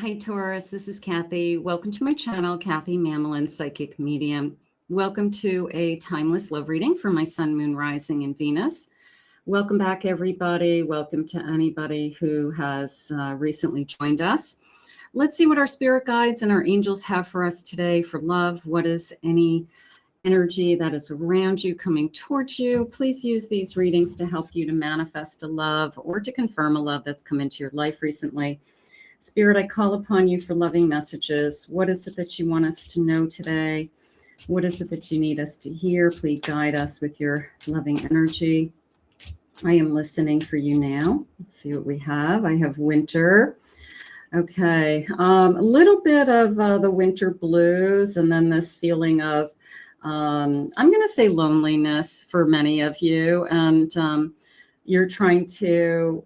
Hi, Taurus. This is Kathy. Welcome to my channel, Kathy Mamolen, Psychic Medium. Welcome to a timeless love reading for my Sun, Moon, Rising, and Venus. Welcome back, everybody. Welcome to anybody who has recently joined us. Let's see what our spirit guides and our angels have for us today for love. What is any energy that is around you coming towards you? Please use these readings to help you to manifest a love or to confirm a love that's come into your life recently. Spirit, I call upon you for loving messages. What is it that you want us to know today? What is it that you need us to hear? Please guide us with your loving energy. I am listening for you now. Let's see what we have. I have winter. Okay. A little bit of the winter blues, and then this feeling of, I'm going to say loneliness for many of you. And you're trying to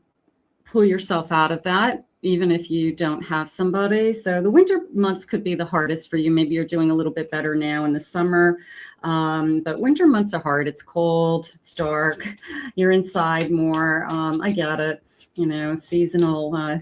pull yourself out of that, even if you don't have somebody. So the winter months could be the hardest for you. Maybe you're doing a little bit better now in the summer, but winter months are hard. It's cold, it's dark, you're inside more. I get it, seasonal,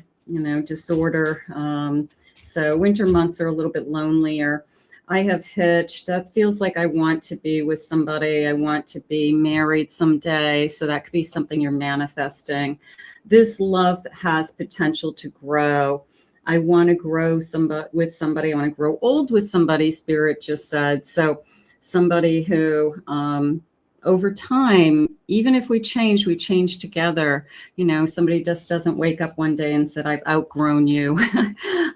disorder. So winter months are a little bit lonelier. I have hitched. That feels like I want to be with somebody. I want to be married someday. So that could be something you're manifesting. This love has potential to grow. I want to grow with somebody. I want to grow old with somebody, Spirit just said. So somebody who, over time, even if we change together. Somebody just doesn't wake up one day and said, I've outgrown you.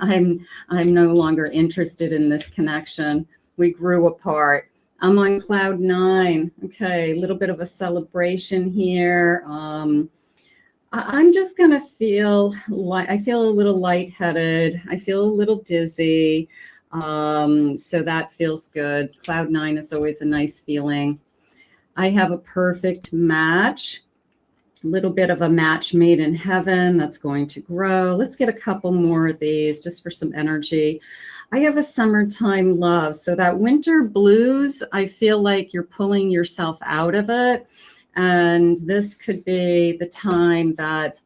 I'm no longer interested in this connection. We grew apart. I'm on cloud 9. Okay, a little bit of a celebration here. I'm just going to feel like I feel a little lightheaded. I feel a little dizzy. So that feels good. Cloud 9 is always a nice feeling. I have a perfect match, a little bit of a match made in heaven that's going to grow. Let's get a couple more of these just for some energy. I have a summertime love. So that winter blues, I feel like you're pulling yourself out of it. And this could be the time that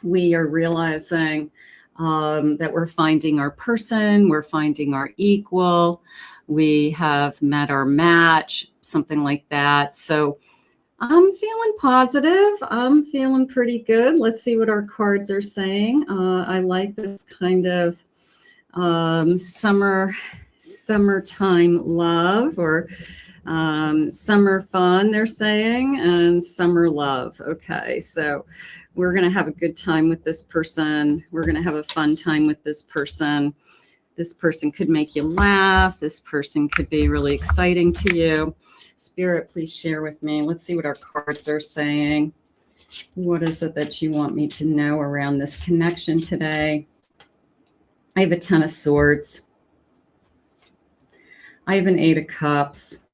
we are realizing that we're finding our person, we're finding our equal, we have met our match, something like that. So I'm feeling positive. I'm feeling pretty good. Let's see what our cards are saying. I like this kind of summertime love, or summer fun, they're saying, and summer love. Okay, so we're going to have a good time with this person. We're going to have a fun time with this person. This person could make you laugh. This person could be really exciting to you. Spirit, please share with me. Let's see what our cards are saying. What is it that you want me to know around this connection today? I have a 10 of Swords. I have an 8 of Cups.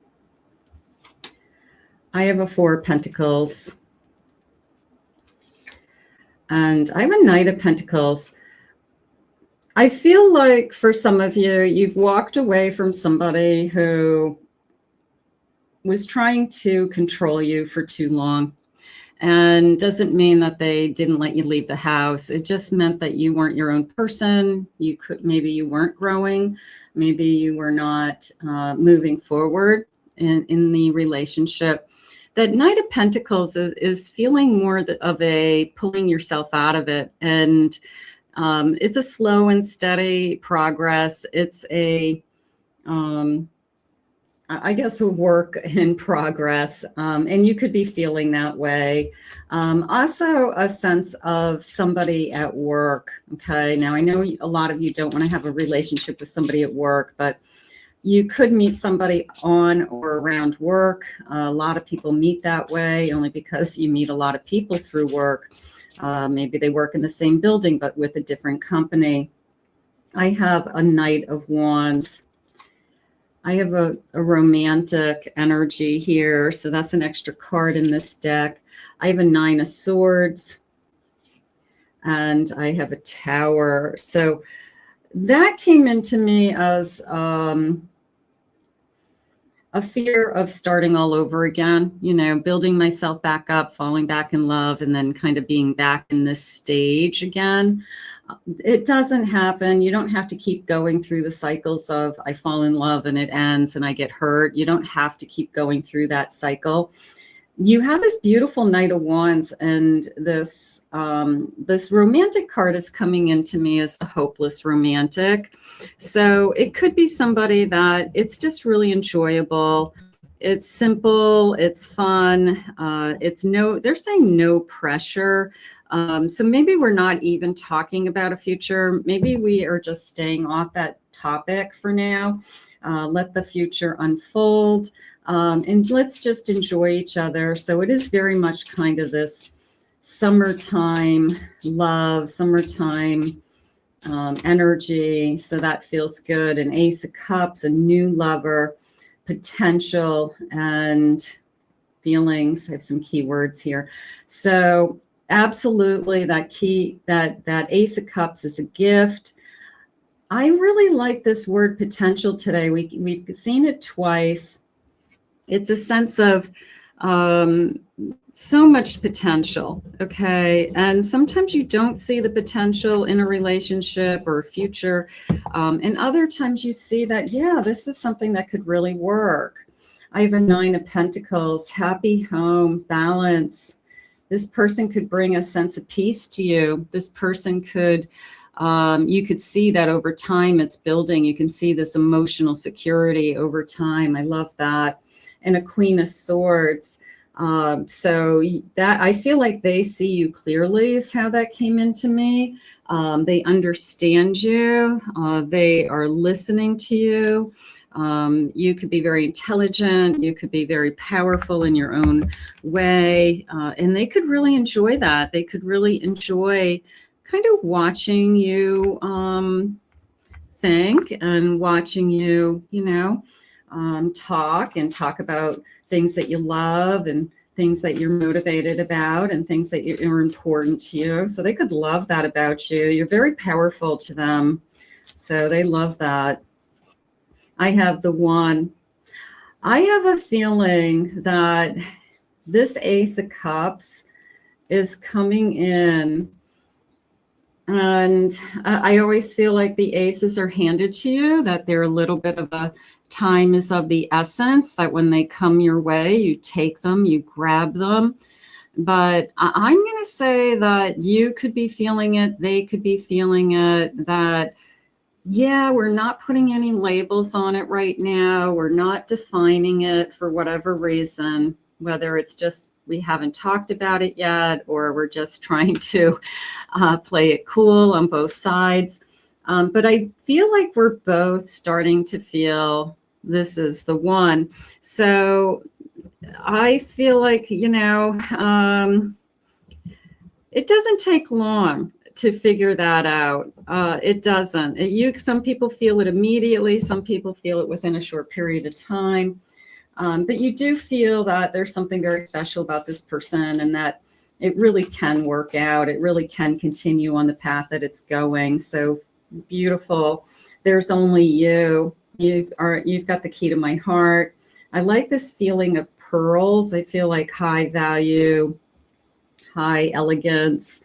I have a 4 of Pentacles. And I have a Knight of Pentacles. I feel like for some of you, you've walked away from somebody who was trying to control you for too long. And doesn't mean that they didn't let you leave the house. It just meant that you weren't your own person. Maybe you weren't growing. Maybe you were not moving forward in the relationship. That Knight of Pentacles is feeling more of a pulling yourself out of it. And it's a slow and steady progress. It's I guess a work in progress. And you could be feeling that way. Also a sense of somebody at work. Okay. Now I know a lot of you don't want to have a relationship with somebody at work, but you could meet somebody on or around work. A lot of people meet that way only because you meet a lot of people through work. Maybe they work in the same building, but with a different company. I have a Knight of Wands. I have a romantic energy here. So that's an extra card in this deck. I have a 9 of Swords. And I have a Tower. So that came into me as a fear of starting all over again, you know, building myself back up, falling back in love, and then kind of being back in this stage again. It doesn't happen. You don't have to keep going through the cycles of I fall in love and it ends and I get hurt. You don't have to keep going through that cycle. You have this beautiful Knight of Wands, and this this romantic card is coming into me as the hopeless romantic. So it could be somebody that it's just really enjoyable. It's simple. It's fun. They're saying no pressure. So maybe we're not even talking about a future. Maybe we are just staying off that topic for now. Let the future unfold. And let's just enjoy each other. So it is very much kind of this summertime love, summertime energy. So that feels good. An Ace of Cups, a new lover, potential, and feelings. I have some key words here. So absolutely, that Ace of Cups is a gift. I really like this word potential today. We've seen it twice. It's a sense of so much potential, okay? And sometimes you don't see the potential in a relationship or a future. And other times you see that, yeah, this is something that could really work. I have a Nine of Pentacles, happy home, balance. This person could bring a sense of peace to you. This person could, you could see that over time it's building. You can see this emotional security over time. I love that. And a Queen of Swords. So that I feel like they see you clearly is how that came into me. They understand you. They are listening to you. You could be very intelligent. You could be very powerful in your own way. And they could really enjoy that. They could really enjoy kind of watching you think and watching you, you know, talk about things that you love and things that you're motivated about and things that are important to you. So they could love that about you. You're very powerful to them. So they love that. I have the One. I have a feeling that this Ace of Cups is coming in. And I always feel like the aces are handed to you, that they're a little bit of a time is of the essence, that when they come your way, you take them, you grab them. But I'm going to say that you could be feeling it. They could be feeling it, that, yeah, we're not putting any labels on it right now. We're not defining it for whatever reason, whether it's just we haven't talked about it yet, or we're just trying to play it cool on both sides. But I feel like we're both starting to feel this is the one. So I feel like, you know, it doesn't take long to figure that out. It doesn't. Some people feel it immediately. Some people feel it within a short period of time. But you do feel that there's something very special about this person and that it really can work out. It really can continue on the path that it's going. So beautiful. There's only you. You've got the key to my heart. I like this feeling of pearls. I feel like high value, high elegance,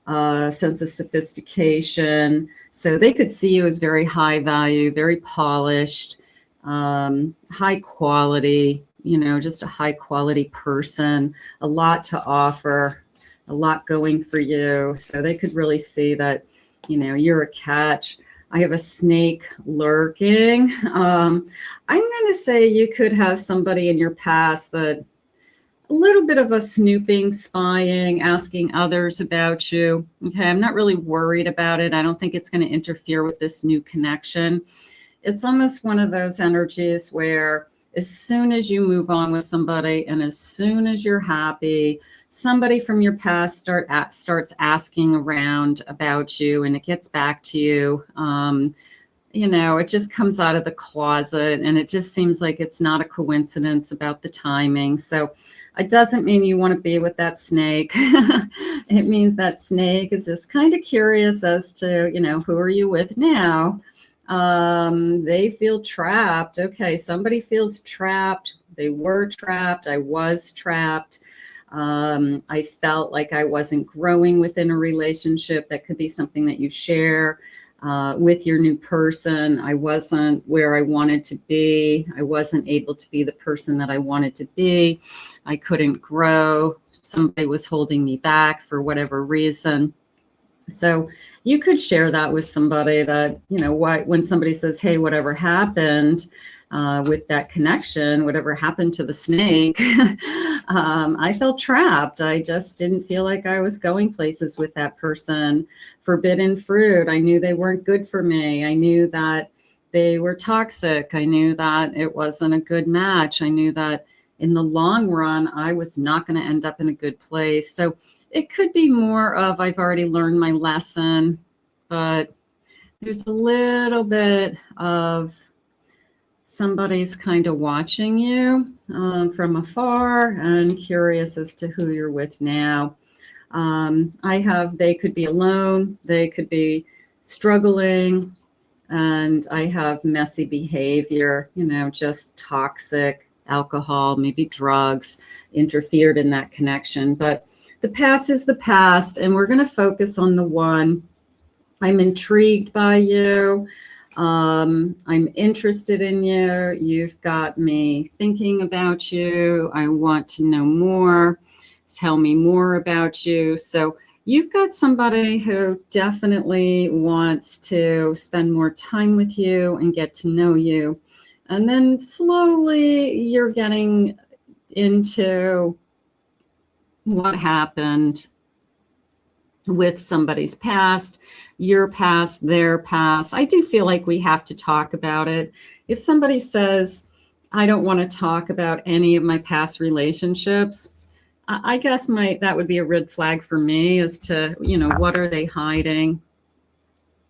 sense of sophistication. So they could see you as very high value, very polished, high quality, you know, just a high quality person, a lot to offer, a lot going for you. So they could really see that, you know, you're a catch. I have a snake lurking. I'm going to say you could have somebody in your past that a little bit of a snooping, spying, asking others about you. Okay, I'm not really worried about it. I don't think it's going to interfere with this new connection. It's almost one of those energies where as soon as you move on with somebody and as soon as you're happy, somebody from your past starts asking around about you and it gets back to you. You know, it just comes out of the closet and it just seems like it's not a coincidence about the timing. So it doesn't mean you want to be with that snake. It means that snake is just kind of curious as to, you know, who are you with now? They feel trapped. Okay, somebody feels trapped. They were trapped. I was trapped. I felt like I wasn't growing within a relationship. That could be something that you share with your new person. I wasn't where I wanted to be. I wasn't able to be the person that I wanted to be. I couldn't grow. Somebody was holding me back for whatever reason. So you could share that with somebody that, you know, when somebody says, hey, whatever happened with that connection, whatever happened to the snake, I felt trapped. I just didn't feel like I was going places with that person. Forbidden fruit. I knew they weren't good for me. I knew that they were toxic. I knew that it wasn't a good match. I knew that in the long run, I was not going to end up in a good place. So it could be more of, I've already learned my lesson, but there's a little bit of somebody's kind of watching you from afar and curious as to who you're with now. They could be alone, they could be struggling, and I have messy behavior, you know, just toxic, alcohol, maybe drugs interfered in that connection. But the past is the past, and we're going to focus on the one. I'm intrigued by you. I'm interested in you. You've got me thinking about you. I want to know more. Tell me more about you. So you've got somebody who definitely wants to spend more time with you and get to know you. And then slowly you're getting into what happened with somebody's past, your past, their past. I do feel like we have to talk about it. If somebody says, I don't want to talk about any of my past relationships, I guess that would be a red flag for me as to, you know, what are they hiding?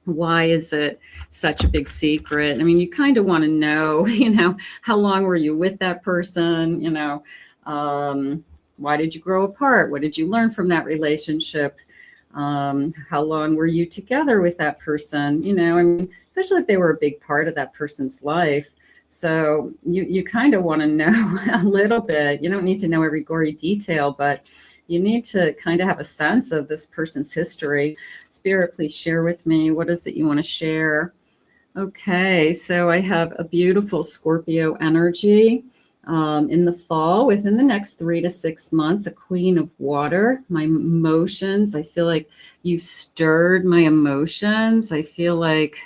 Why is it such a big secret? I mean, you kind of want to know, you know, how long were you with that person? You know, why did you grow apart? What did you learn from that relationship? How long were you together with that person? You know, I mean, especially if they were a big part of that person's life. So you kind of want to know a little bit. You don't need to know every gory detail, but you need to kind of have a sense of this person's history. Spirit, please share with me. What is it you want to share? Okay, so I have a beautiful Scorpio energy. In the fall, within the next 3 to 6 months, a queen of water. My emotions, I feel like you stirred my emotions. I feel like,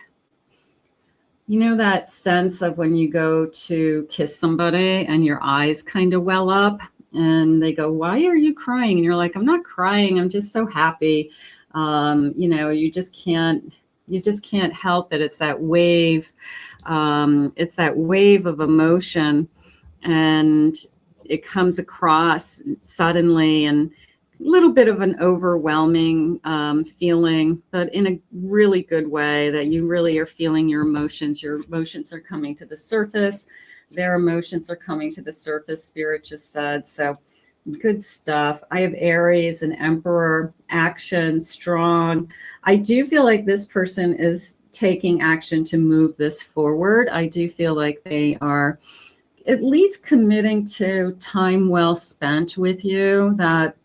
you know, that sense of when you go to kiss somebody and your eyes kind of well up and they go, why are you crying? And you're like, I'm not crying. I'm just so happy. You know, you just can't help it. It's that wave. It's that wave of emotion. And it comes across suddenly and a little bit of an overwhelming feeling, but in a really good way, that you really are feeling your emotions. Your emotions are coming to the surface. Their emotions are coming to the surface, Spirit just said. So good stuff. I have Aries and Emperor, action, strong. I do feel like this person is taking action to move this forward. I do feel like they are at least committing to time well spent with you, that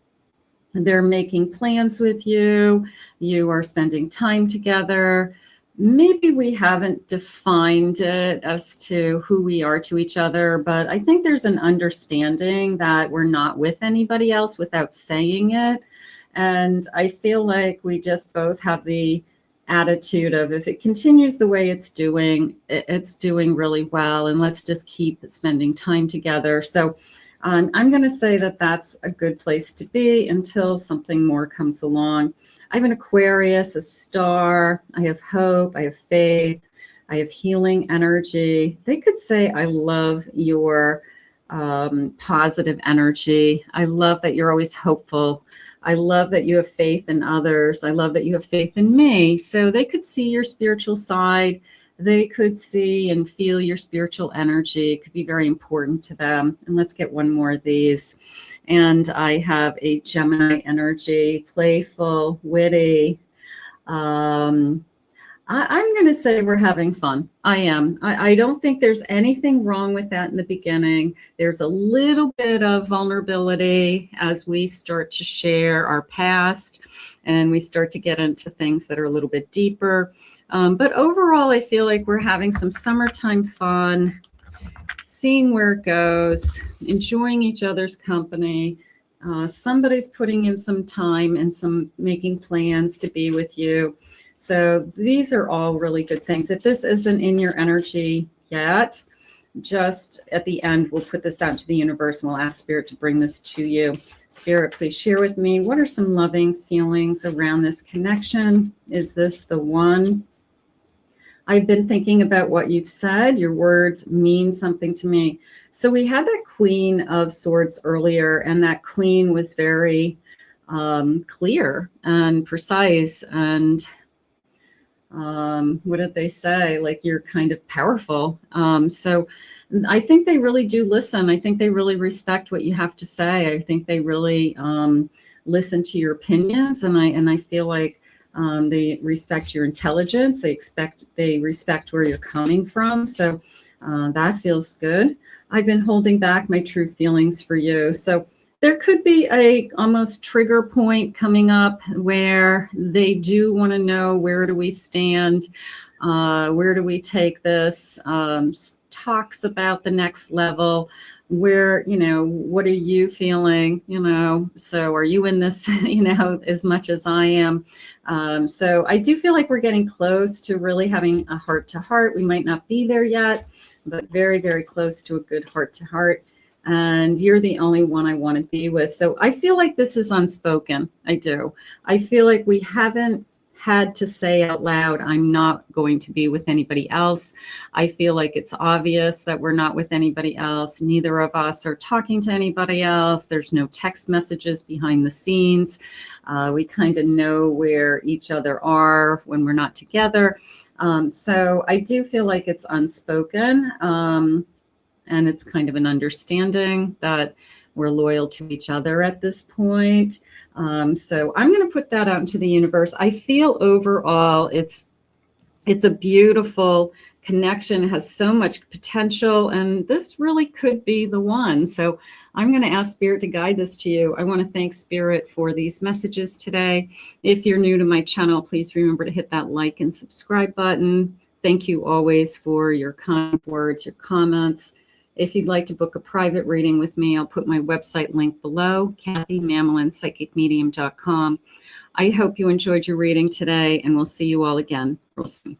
they're making plans with you, you are spending time together. Maybe we haven't defined it as to who we are to each other, but I think there's an understanding that we're not with anybody else without saying it. And I feel like we just both have the attitude of, if it continues the way it's doing really well, and let's just keep spending time together. So I'm going to say that that's a good place to be until something more comes along. I have an Aquarius, a star. I have hope. I have faith. I have healing energy. They could say, I love your positive energy. I love that you're always hopeful. I love that you have faith in others. I love that you have faith in me. So they could see your spiritual side. They could see and feel your spiritual energy. It could be very important to them. And let's get one more of these. And I have a Gemini energy, playful, witty. I'm going to say we're having fun. I am. I don't think there's anything wrong with that in the beginning. There's a little bit of vulnerability as we start to share our past and we start to get into things that are a little bit deeper. But overall, I feel like we're having some summertime fun, seeing where it goes, enjoying each other's company. Somebody's putting in some time and some making plans to be with you. So these are all really good things. If this isn't in your energy yet, just at the end, we'll put this out to the universe and we'll ask Spirit to bring this to you. Spirit, please share with me, what are some loving feelings around this connection? Is this the one? I've been thinking about what you've said. Your words mean something to me. So we had that Queen of Swords earlier, and that Queen was very clear and precise and what did they say? Like, you're kind of powerful. So I think they really do listen. I think they really respect what you have to say. I think they really listen to your opinions. And I feel like they respect your intelligence. They respect where you're coming from. So that feels good. I've been holding back my true feelings for you. So there could be a almost trigger point coming up where they do want to know, where do we stand? Where do we take this? Talks about the next level. Where, what are you feeling? So are you in this, as much as I am? So I do feel like we're getting close to really having a heart to heart. We might not be there yet, but very, very close to a good heart to heart. And you're the only one I want to be with. So I feel like this is unspoken. I do. I feel like we haven't had to say out loud, I'm not going to be with anybody else. I feel like it's obvious that we're not with anybody else. Neither of us are talking to anybody else. There's no text messages behind the scenes. We kind of know where each other are when we're not together. So I do feel like it's unspoken. And it's kind of an understanding that we're loyal to each other at this point. So I'm going to put that out into the universe. I feel overall it's a beautiful connection. It has so much potential, and this really could be the one. So I'm going to ask Spirit to guide this to you. I want to thank Spirit for these messages today. If you're new to my channel, please remember to hit that like and subscribe button. Thank you always for your kind words, your comments. If you'd like to book a private reading with me, I'll put my website link below, KathyMamolen.psychicmedium.com. I hope you enjoyed your reading today, and we'll see you all again real soon.